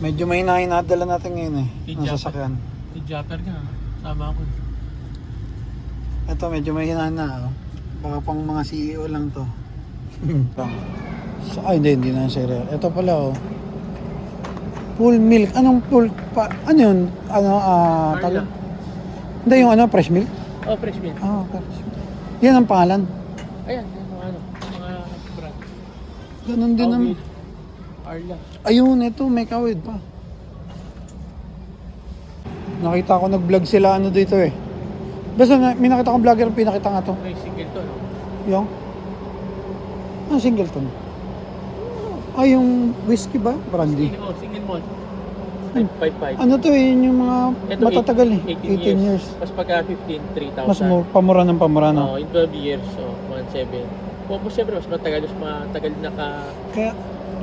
Medyo may nadala natin ngayon eh. Ang Japper. sasakyan. Si Japper nga. Tama ako. Ito medyo may na. Oh. Baka pang mga CEO lang to. So, ay hindi na cereal. Ito pala oh. Full milk. Anong full pa? Ano yun? Ano Arla. Hindi yung ano, fresh milk? Oh, fresh milk. Ah, fresh milk. Yan ang pangalan. Ayan, yung mga brand. Ganun din naman. Kawid. Arla. Ayun, ito may kawid pa. Nakita ko nag-vlog sila ano dito eh. Basta may nakita kong vlogger, pinakita nga to. May single to, no? Yung? Ano Singleton? Ah, yung whiskey ba? Brandy. Oh, single malt. 555. Ano to eh, yung mga Ito, matatagal eh. 18 years. Mas pagka 15, 3,000. Mas pamura ng pamura, no? Oh, in 12 years, so 1,700. Kung siyempre, mas matagal naka... Kaya,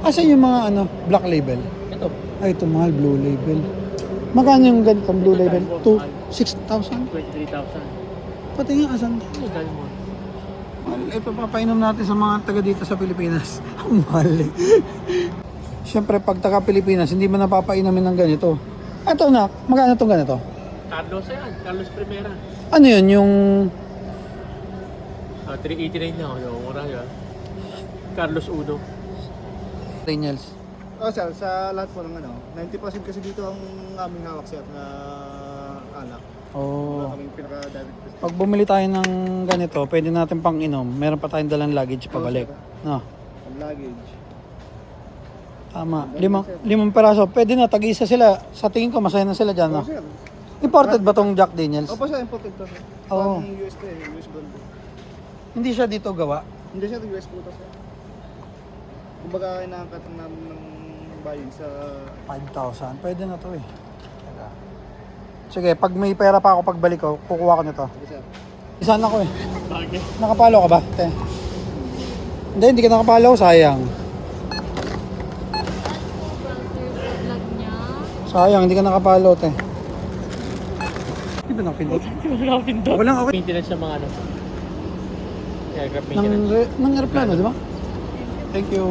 asan yung mga ano, black label? Ito, Ay, ito mahal, blue label. Magkano yung ganitong blue Ito, label? Diamond. 6,000? 23,000. Pati nga, asan? Ano Diamond? Mahal, papapainom natin sa mga taga dito sa Pilipinas. Ang mahal eh. Siyempre, pag taga Pilipinas, hindi mo napapainumin ng ganito. Ito na, magkano itong ganito? Carlos yan, Carlos Primera. Ano yun, yung... 389 na, ano, mura yun. Carlos Uno. Daniels. Oh, sir, sa lahat po ng ano, 90% kasi dito ang aming hawak, sir, na alak. Wala Oh. kaming pinaka-direct test. Pag bumili tayo ng ganito, pwede natin pang inom. Meron pa tayong dalang luggage pabalik. No, Ang luggage. tama. Limang peraso. Pwede na, tag-isa sila. Sa tingin ko, masaya na sila dyan, no? Oh, sir. Imported ba tong Jack Daniels? Opo, sir, imported to, sir. Oo. Pang US to eh, US gold. Hindi siya dito gawa. Hindi siya to US po to, sir. Kumbaga, inaangkat namin ng bayan sa... 5,000. Pwede na to eh. Teka. Sige, pag may pera pa ako pagbalik ko, kukuha ko nito. Sige, sir. Isan ako eh. Bagay. Nakapalo ka ba? Te? Hindi ka nakapalo. Sayang. Vlog niya. Sayang, hindi ka nakapalo, te. Di ba nakapindot? Wala akong pindot. Walang okay. Maintenance ng mga ano. Aircraft maintenance. Ng aeroplano, di ba? Thank you.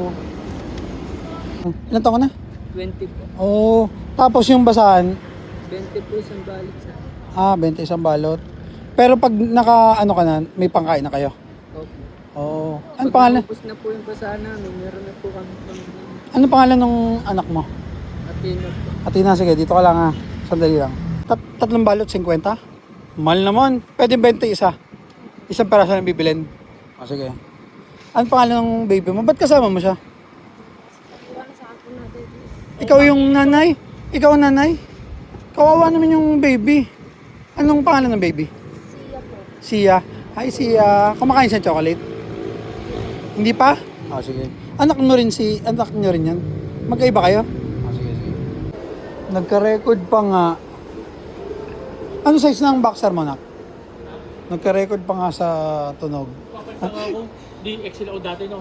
Ilan taon ka na? 20 po. Oo. Tapos yung basahan, 20 po isang balik sa 20 isang balot. Pero pag naka ano ka na, may pangkain na kayo. Opo. Oo. Ano pangalan? Tapos na po yung basahan namin, meron na po kami pang Ano pangalan ng anak mo? Atino po. Atina, sige, dito ka lang ha. Sandali lang. Tatlong balot, 50? Mahal naman. Pwede 20 isa. Isang peraso na bibilin. Sige. Ano pangalan ng baby mo? Ba't kasama mo siya? Wala sa akin na baby. Ikaw yung nanay? Ikaw ang nanay? Kawawa naman yung baby. Anong pangalan ng baby? Siya po. Sia. Hi Sia. Kumakain siya ng chocolate? Hindi pa? Oh, sige. Anak nyo rin yan? Magkaiba kayo? Oh, sige, sige. Nagka-record pa nga. Ano size ng boxer mo, nak? Nagka-record pa nga sa tunog. Papagtaka ako. Di excel ako dati, no?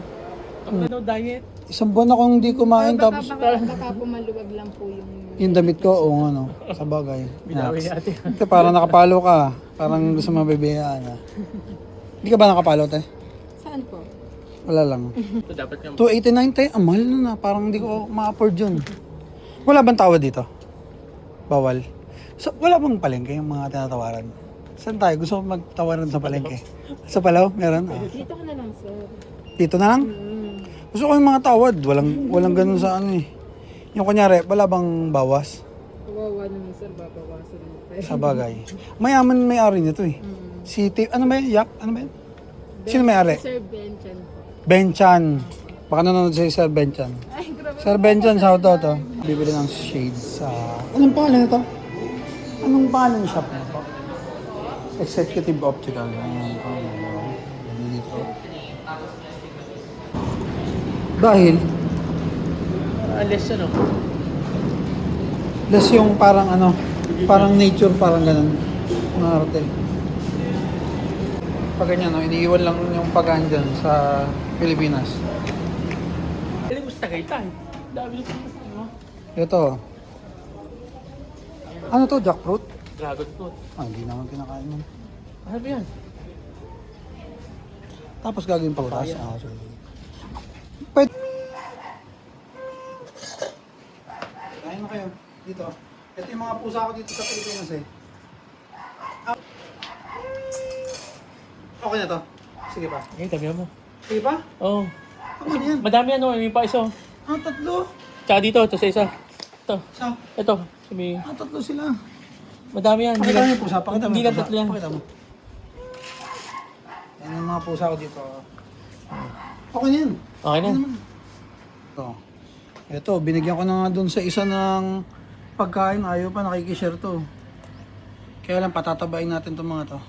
Tapos na daw diet. Isang buwan akong hindi kumain tapos Baka po maluwag lang po yung... yung damit ko, oo ano, sa bagay. Binawi ni ate. Ito, parang nakapalo ka. Parang gusto mabibiyaan. Hindi ka ba nakapalo, te? Saan po? Wala lang. Ito dapat nga. 289, te. Ang mahal na. Parang hindi ko ma-afford yun. Wala bang tawad dito? Bawal. So, wala bang palengke yung mga tinatawaran? Saan tayo? Gusto ko magtawaran sa palengke. Sa Palaw? Meron? Ah. Dito ka na lang, sir. Dito na lang? Gusto ko yung mga tawad. Walang ganun sa ano eh. Yung kunyari, wala bang bawas? Kawawa naman, sir. Babawasan mo pa. Sa bagay. Mayaman may-ari nito eh. Si ano ba yun? Yap? Ano ba yun? Sino may-ari? Sir Benchan po. Benchan. Baka nanonood si Sir Benchan. Ay, grabe. Sir Benchan, shoutout to. Bibili ng shades sa... Anong pangalan nito? Anong pangalan ng shop na to? Executive Optical. Ayan, dito. Dahil, Less ano? less yung parang ano, parang nature, parang ganun. Mga arte. Pag ganyan, no, iniiwan lang yung pagkaan dyan sa Pilipinas. Alam mo sa Tagaytay. Dami na ano? Ito. Ano to? Jackfruit? Dragon fruit. Hindi naman kinakain yun. Ano ba yan? Tapos gagawin pa utas. Sorry. Pwede. Kain na kayo. Dito. Ito yung mga pusa ko dito sa Pilipinas eh. Ah. Okay na to. Sige pa. Okay, tabi mo. Sige pa? Oo. Ano yan? Madami ano, may pa isa. Ah, tatlo. Tsaka dito, ito sa isa. Ito. Isa. Ito. Sabi, Ah, tatlo sila. madami yan. Pakita mo yung pusa. Pakita mo Hindi yung lang pusa. tatlo yan. Pakita mo. Yan yung mga pusa ko dito. Okay na yan. Okay na. Ito. Ito, binigyan ko na nga dun sa isa ng pagkain. Ayaw pa, nakikishare to. Kaya lang, patatabain natin itong mga to.